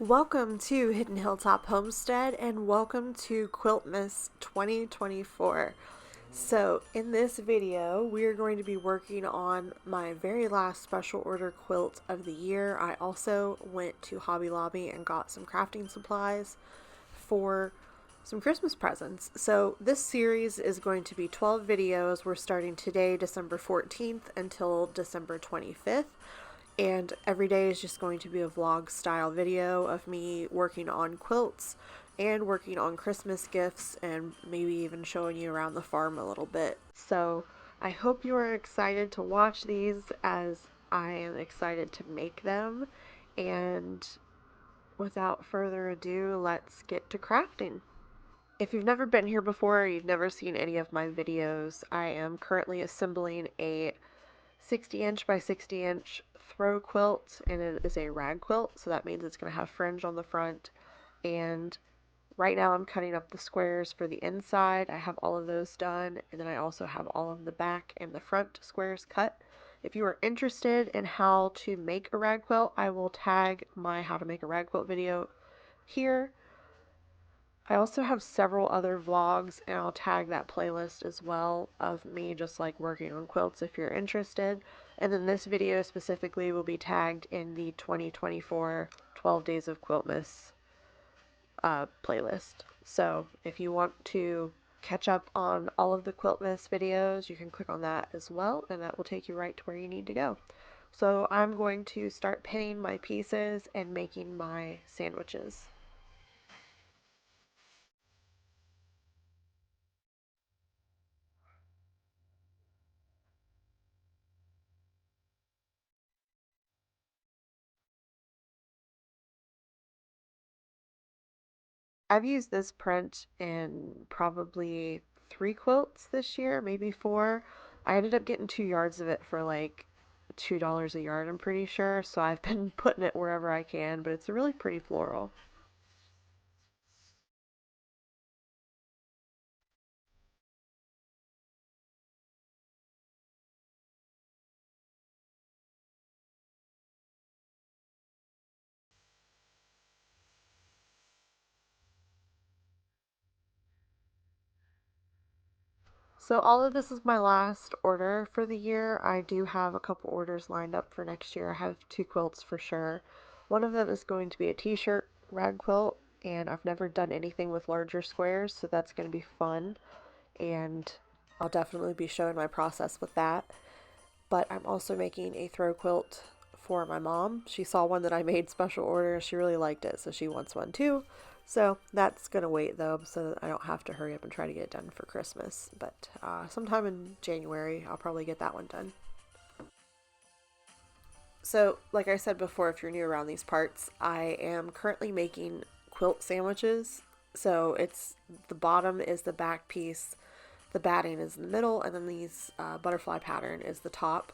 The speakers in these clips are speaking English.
Welcome to Hidden Hilltop Homestead and welcome to Quiltmas 2024. So in this video, we are going to be working on my very last special order quilt of the year. I also went to Hobby Lobby and got some crafting supplies for some Christmas presents. So this series is going to be 12 videos. We're starting today, December 14th, until December 25th. And every day is just going to be a vlog style video of me working on quilts and working on Christmas gifts and maybe even showing you around the farm a little bit. So I hope you are excited to watch these as I am excited to make them. And without further ado, let's get to crafting. If you've never been here before or you've never seen any of my videos, I am currently assembling a 60-inch by 60-inch throw quilt, and it is a rag quilt, so that means it's going to have fringe on the front. And right now I'm cutting up the squares for the inside. I have all of those done, and then I also have all of the back and the front squares cut. If you are interested in how to make a rag quilt, I will tag my how to make a rag quilt video here. I also have several other vlogs, and I'll tag that playlist as well of me just like working on quilts if you're interested. And then this video specifically will be tagged in the 2024 12 Days of Quiltmas playlist. So if you want to catch up on all of the Quiltmas videos, you can click on that as well, and that will take you right to where you need to go. So I'm going to start pinning my pieces and making my sandwiches. I've used this print in probably 3 quilts this year, maybe 4. I ended up getting 2 yards of it for like $2 a yard, I'm pretty sure. So I've been putting it wherever I can, but it's a really pretty floral. So all of this is my last order for the year. I do have a couple orders lined up for next year. I have 2 quilts for sure. One of them is going to be a t-shirt rag quilt, and I've never done anything with larger squares, so that's going to be fun. And I'll definitely be showing my process with that. But I'm also making a throw quilt for my mom. She saw one that I made special order. She really liked it, so she wants one too. So that's going to wait though, so I don't have to hurry up and try to get it done for Christmas. But sometime in January, I'll probably get that one done. So, like I said before, if you're new around these parts, I am currently making quilt sandwiches. So it's the bottom is the back piece, the batting is in the middle, and then these butterfly pattern is the top.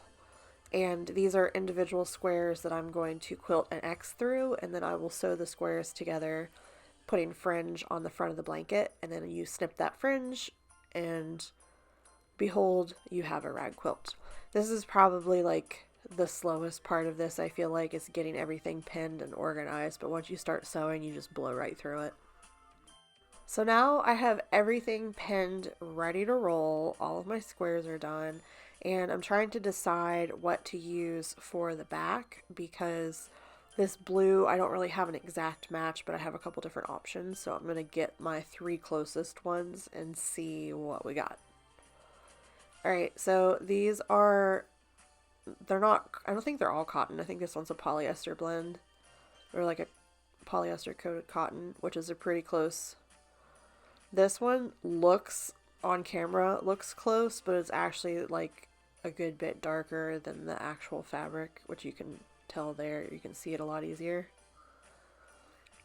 And these are individual squares that I'm going to quilt an X through, and then I will sew the squares together, putting fringe on the front of the blanket, and then you snip that fringe, and behold, you have a rag quilt. This is probably like the slowest part of this, I feel like, is getting everything pinned and organized, but once you start sewing, you just blow right through it. So now I have everything pinned, ready to roll. All of my squares are done, and I'm trying to decide what to use for the back because this blue, I don't really have an exact match, but I have a couple different options. So I'm going to get my 3 closest ones and see what we got. All right, so these are, they're not, I don't think they're all cotton. I think this one's a polyester blend or like a polyester coated cotton, which is a pretty close. This one looks on camera looks close, but it's actually like a good bit darker than the actual fabric, which you can tell there. You can see it a lot easier.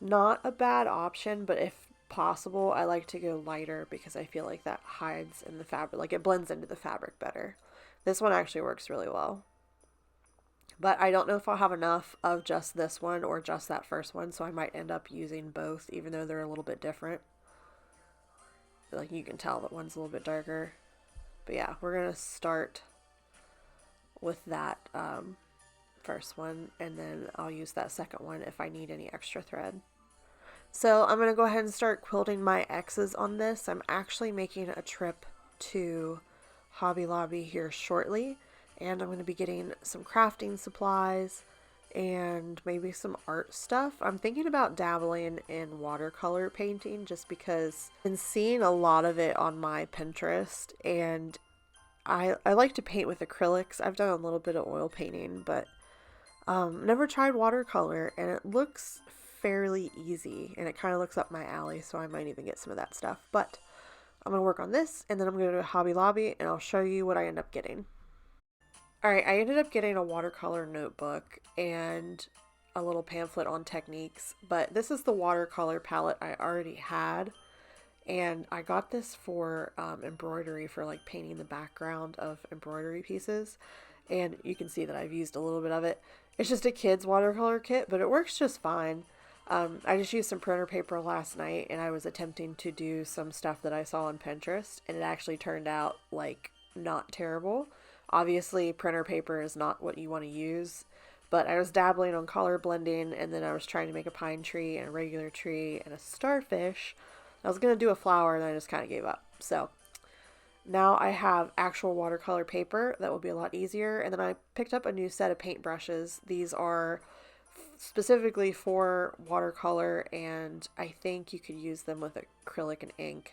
Not a bad option, but if possible, I like to go lighter because I feel like that hides in the fabric, like it blends into the fabric better. This one actually works really well. But I don't know if I'll have enough of just this one or just that first one, so I might end up using both, even though they're a little bit different. Like you can tell that one's a little bit darker. But yeah, we're gonna start with that first one, and then I'll use that second one if I need any extra thread. So I'm going to go ahead and start quilting my X's on this. I'm actually making a trip to Hobby Lobby here shortly, and I'm going to be getting some crafting supplies and maybe some art stuff. I'm thinking about dabbling in watercolor painting just because I've been seeing a lot of it on my Pinterest, and I like to paint with acrylics. I've done a little bit of oil painting, but never tried watercolor, and it looks fairly easy, and it kind of looks up my alley, so I might even get some of that stuff. But I'm going to work on this, and then I'm going to go to Hobby Lobby, and I'll show you what I end up getting. Alright, I ended up getting a watercolor notebook and a little pamphlet on techniques, but this is the watercolor palette I already had, and I got this for embroidery, for like painting the background of embroidery pieces, and you can see that I've used a little bit of it. It's just a kid's watercolor kit, but it works just fine. I just used some printer paper last night, and I was attempting to do some stuff that I saw on Pinterest, and it actually turned out like not terrible. Obviously, printer paper is not what you want to use, but I was dabbling on color blending, and then I was trying to make a pine tree and a regular tree and a starfish. I was going to do a flower, and I just kind of gave up. So now I have actual watercolor paper that will be a lot easier, and then I picked up a new set of paintbrushes. These are specifically for watercolor, and I think you could use them with acrylic and ink.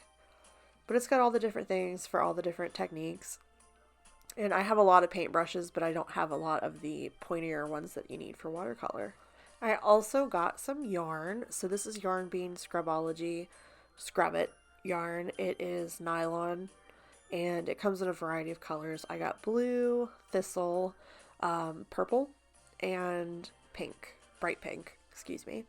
But it's got all the different things for all the different techniques. And I have a lot of paintbrushes, but I don't have a lot of the pointier ones that you need for watercolor. I also got some yarn. So this is Yarn Bean Scrubology Scrub It yarn. It is nylon, and it comes in a variety of colors. I got blue, thistle, purple, and pink. Bright pink, excuse me.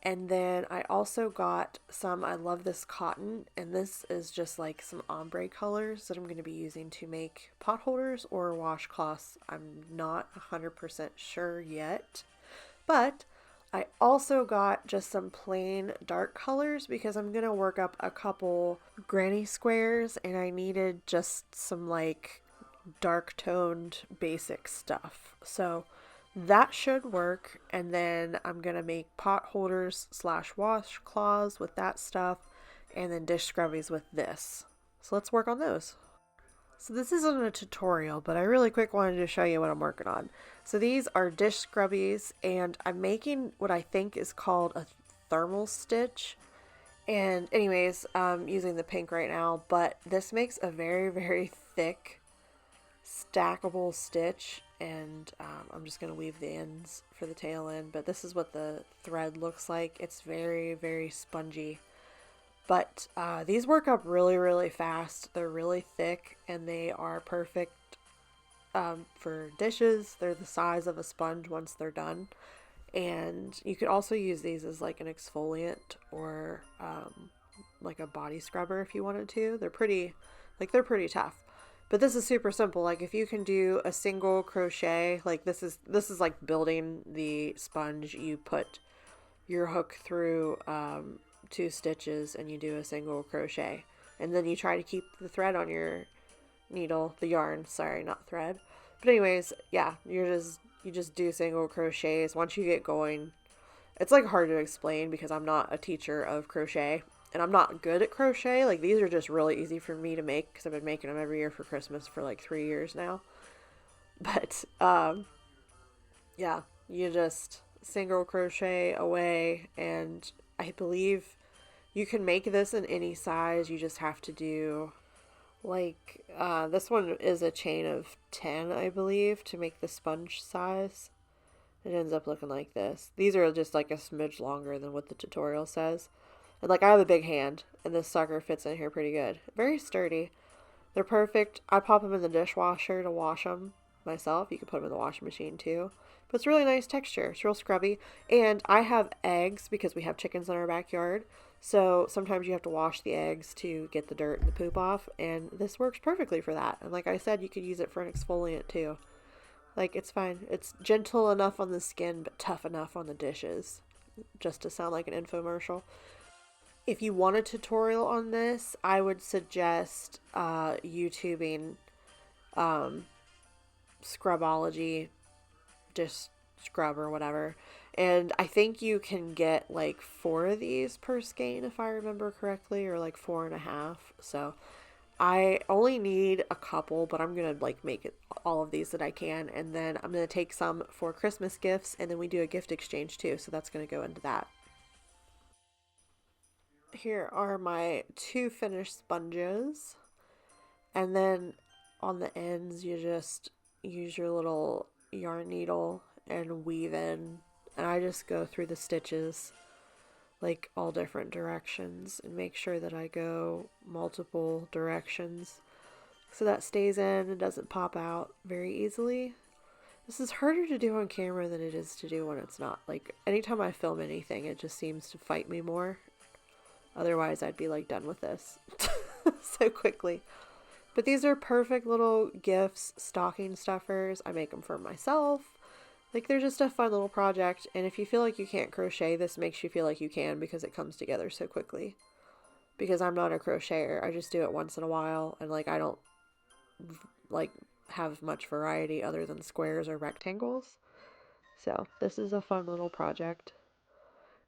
And then I also got some, I love this cotton, and this is just like some ombre colors that I'm going to be using to make pot holders or washcloths. I'm not 100% sure yet, but I also got just some plain dark colors because I'm going to work up a couple granny squares, and I needed just some like dark toned basic stuff. So that should work, and then I'm going to make pot holders / washcloths with that stuff, and then dish scrubbies with this. So let's work on those. So this isn't a tutorial, but I really quick wanted to show you what I'm working on. So these are dish scrubbies, and I'm making what I think is called a thermal stitch. And anyways, I'm using the pink right now, but this makes a very, very thick stackable stitch, and I'm just going to weave the ends for the tail end, but this is what the thread looks like. It's very, very spongy, but these work up really, really fast. They're really thick, and they are perfect for dishes. They're the size of a sponge once they're done, and you could also use these as like an exfoliant or like a body scrubber if you wanted to. They're pretty tough. But this is super simple. Like if you can do a single crochet, like this is like building the sponge. You put your hook through 2 stitches, and you do a single crochet, and then you try to keep the thread on your needle, the yarn, sorry, not thread. But anyways, yeah, you just do single crochets. Once you get going, it's like hard to explain because I'm not a teacher of crochet. And I'm not good at crochet. Like these are just really easy for me to make because I've been making them every year for Christmas for like 3 years now. But yeah, you just single crochet away, and I believe you can make this in any size. You just have to do like this one is a chain of 10, I believe, to make the sponge size. It ends up looking like this. These are just like a smidge longer than what the tutorial says. And like I have a big hand, and this sucker fits in here pretty good. Very sturdy. They're perfect. I pop them in the dishwasher to wash them myself. You can put them in the washing machine too. But it's really nice texture. It's real scrubby. And I have eggs because we have chickens in our backyard. So sometimes you have to wash the eggs to get the dirt and the poop off. And this works perfectly for that. And like I said, you could use it for an exfoliant too. Like it's fine. It's gentle enough on the skin, but tough enough on the dishes. Just to sound like an infomercial. If you want a tutorial on this, I would suggest YouTubing Scrubology, just scrub or whatever. And I think you can get like 4 of these per skein if I remember correctly, or like 4.5. So I only need a couple, but I'm gonna like make it all of these that I can, and then I'm gonna take some for Christmas gifts, and then we do a gift exchange too. So that's gonna go into that. Here are my 2 finished sponges, and then on the ends you just use your little yarn needle and weave in, and I just go through the stitches like all different directions and make sure that I go multiple directions so that stays in and doesn't pop out very easily. This is harder to do on camera than it is to do when it's not. Like anytime I film anything, it just seems to fight me more. Otherwise, I'd be like done with this so quickly. But these are perfect little gifts, stocking stuffers. I make them for myself. Like they're just a fun little project. And if you feel like you can't crochet, this makes you feel like you can because it comes together so quickly. Because I'm not a crocheter, I just do it once in a while, and like I don't like have much variety other than squares or rectangles. So this is a fun little project.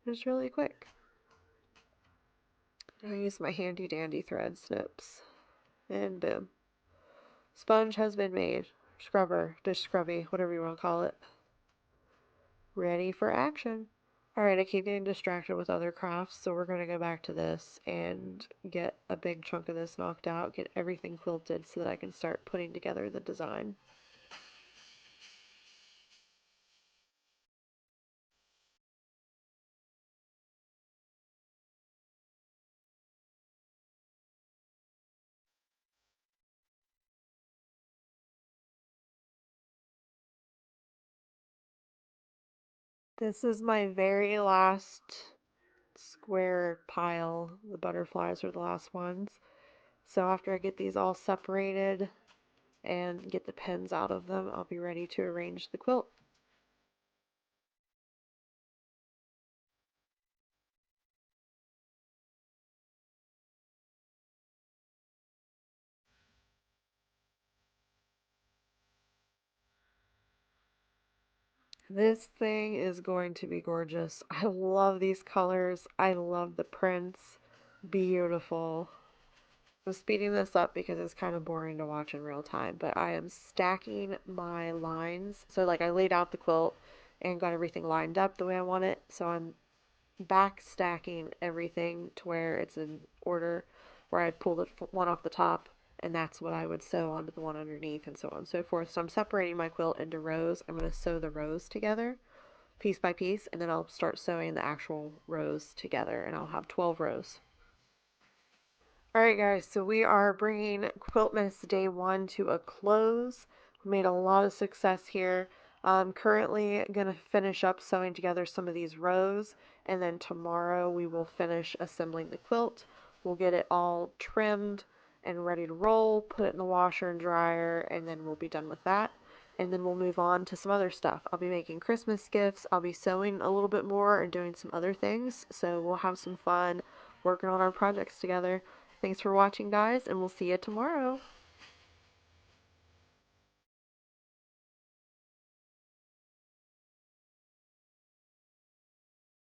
It's really quick. I use my handy dandy thread snips, and boom. Sponge has been made. Scrubber, dish scrubby, whatever you want to call it. Ready for action. Alright, I keep getting distracted with other crafts, so we're going to go back to this and get a big chunk of this knocked out, get everything quilted so that I can start putting together the design. This is my very last square pile. The butterflies are the last ones. So after I get these all separated and get the pins out of them, I'll be ready to arrange the quilt. This thing is going to be gorgeous. I love these colors. I love the prints. Beautiful. I'm speeding this up because it's kind of boring to watch in real time, but I am stacking my lines. So like I laid out the quilt and got everything lined up the way I want it. So I'm back stacking everything to where it's in order, where I'd pull the one off the top, and that's what I would sew onto the one underneath, and so on and so forth. So I'm separating my quilt into rows. I'm going to sew the rows together piece by piece, and then I'll start sewing the actual rows together, and I'll have 12 rows. Alright guys, so we are bringing Quiltmas Day 1 to a close. We made a lot of success here. I'm currently going to finish up sewing together some of these rows, and then tomorrow we will finish assembling the quilt. We'll get it all trimmed and ready to roll, put it in the washer and dryer, and then we'll be done with that. And then we'll move on to some other stuff. I'll be making Christmas gifts, I'll be sewing a little bit more and doing some other things, so we'll have some fun working on our projects together. Thanks for watching, guys, and we'll see you tomorrow.